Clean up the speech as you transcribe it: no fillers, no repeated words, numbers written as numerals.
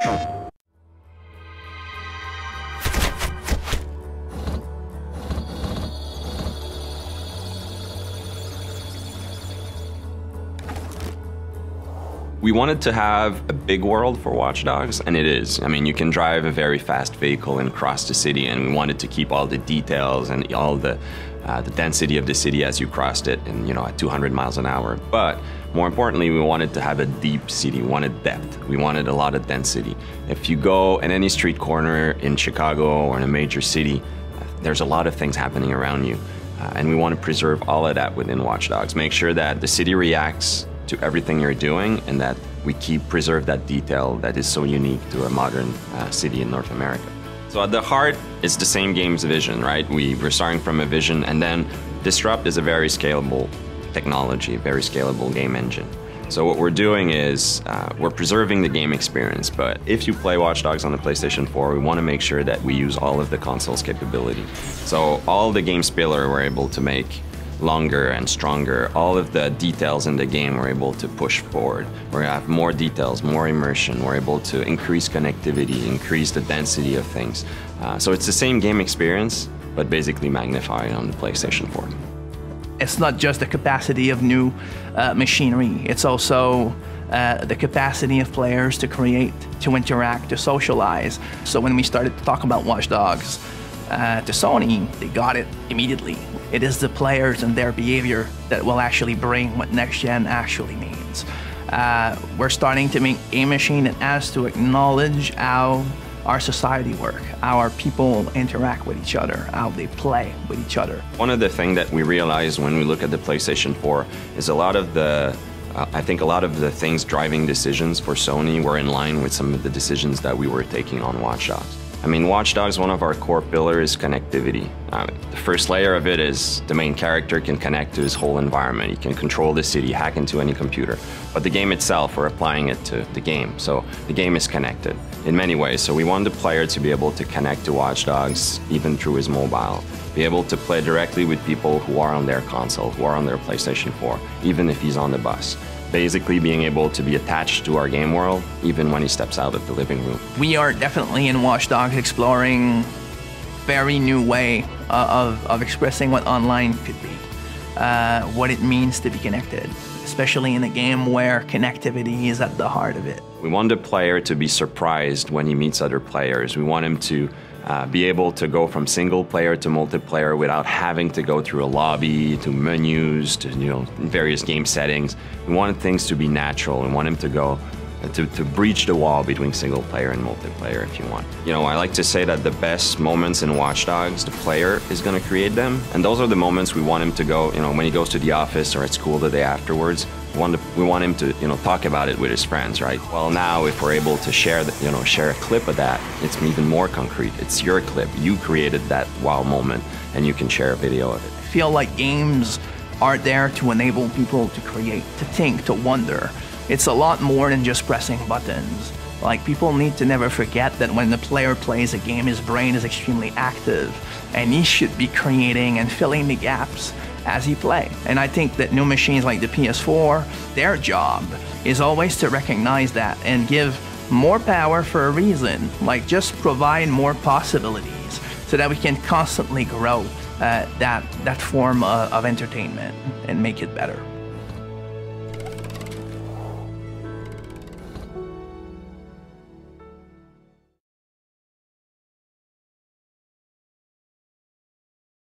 We wanted to have a big world for Watch Dogs, and it is. I mean, you can drive a very fast vehicle and cross the city, and we wanted to keep all the details and all the density of the city as you crossed it, and at 200 miles an hour. But more importantly, we wanted to have a deep city. We wanted depth. We wanted a lot of density. If you go in any street corner in Chicago or in a major city, there's a lot of things happening around you, and we want to preserve all of that within Watch Dogs. Make sure that the city reacts to everything you're doing, and that we preserve that detail that is so unique to a modern city in North America. So at the heart, it's the same game's vision, right? We're starting from a vision, and then Disrupt is a very scalable technology, very scalable game engine. So what we're doing is we're preserving the game experience, but if you play Watch Dogs on the PlayStation 4, we want to make sure that we use all of the console's capability. So all the game spiller we're able to make longer and stronger. All of the details in the game we're able to push forward. We have more details, more immersion. We're able to increase connectivity, increase the density of things. So it's the same game experience, but basically magnified on the PlayStation 4. It's not just the capacity of new machinery, it's also the capacity of players to create, to interact, to socialize. So when we started to talk about Watch Dogs to Sony, they got it immediately. It is the players and their behavior that will actually bring what next gen actually means. We're starting to make a machine that has to acknowledge how our society works, how our people interact with each other, how they play with each other. One of the things that we realized when we look at the PlayStation 4 is I think a lot of the things driving decisions for Sony were in line with some of the decisions that we were taking on Watch Dogs. I mean, Watch Dogs, one of our core pillars is connectivity. The first layer of it is the main character can connect to his whole environment. He can control the city, hack into any computer. But the game itself, we're applying it to the game. So the game is connected in many ways. So we want the player to be able to connect to Watch Dogs even through his mobile, be able to play directly with people who are on their console, who are on their PlayStation 4, even if he's on the bus. Basically being able to be attached to our game world, even when he steps out of the living room. We are definitely in Watch Dogs exploring very new way of expressing what online could be, what it means to be connected, especially in a game where connectivity is at the heart of it. We want the player to be surprised when he meets other players. We want him to be able to go from single player to multiplayer without having to go through a lobby, to menus, to various game settings. We want things to be natural and want him to go to breach the wall between single player and multiplayer if you want. I like to say that the best moments in Watch Dogs, the player is going to create them, and those are the moments we want him to go, when he goes to the office or at school the day afterwards. We want him to, talk about it with his friends, right? Well, now if we're able to share a clip of that, it's even more concrete. It's your clip. You created that wow moment, and you can share a video of it. I feel like games are there to enable people to create, to think, to wonder. It's a lot more than just pressing buttons. Like, people need to never forget that when the player plays a game, his brain is extremely active, and he should be creating and filling the gaps as he plays. And I think that new machines like the PS4, their job is always to recognize that and give more power for a reason, like just provide more possibilities so that we can constantly grow that form of entertainment and make it better.